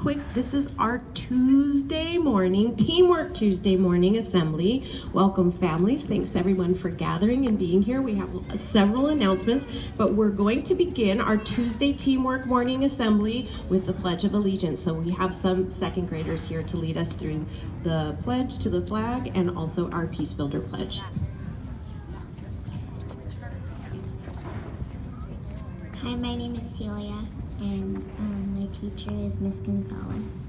quick, this is our Tuesday morning, Teamwork Tuesday morning assembly. Welcome families, thanks everyone for gathering and being here. We have several announcements, but we're going to begin our Tuesday Teamwork morning assembly with the Pledge of Allegiance. So we have some second graders here to lead us through the pledge to the flag and also our Peace Builder pledge. Hi, my name is Celia, and my teacher is Miss Gonzalez.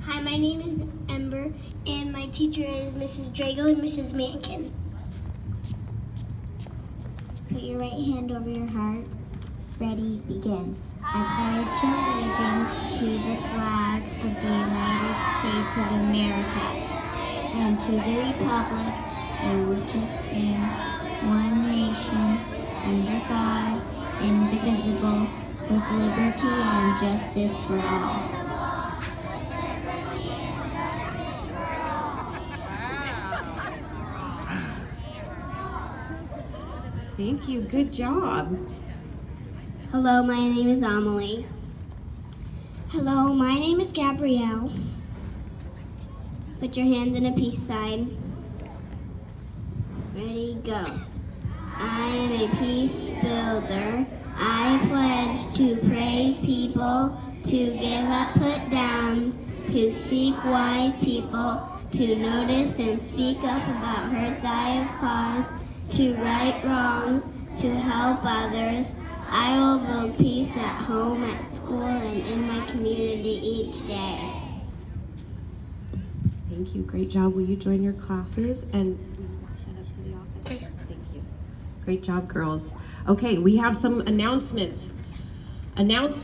Hi, my name is Ember, and my teacher is Mrs. Drago and Mrs. Mankin. Put your right hand over your heart. Ready, begin. I pledge allegiance to the flag of the United States of America and to the republic for which it stands, one nation, under God, indivisible, with liberty and justice for all. Thank you, good job. Hello, my name is Amélie. Hello, my name is Gabrielle. Put your hands in a peace sign. Ready, go. I am a peace builder. I pledge to praise people, to give up put downs, to seek wise people, to notice and speak up about hurts I have caused, to right wrongs, to help others. I will build peace at home, at school, and in my community each day. Thank you, great job. Will you join your classes and head up to the office? Thank you. Great job, girls. Okay, we have some announcements.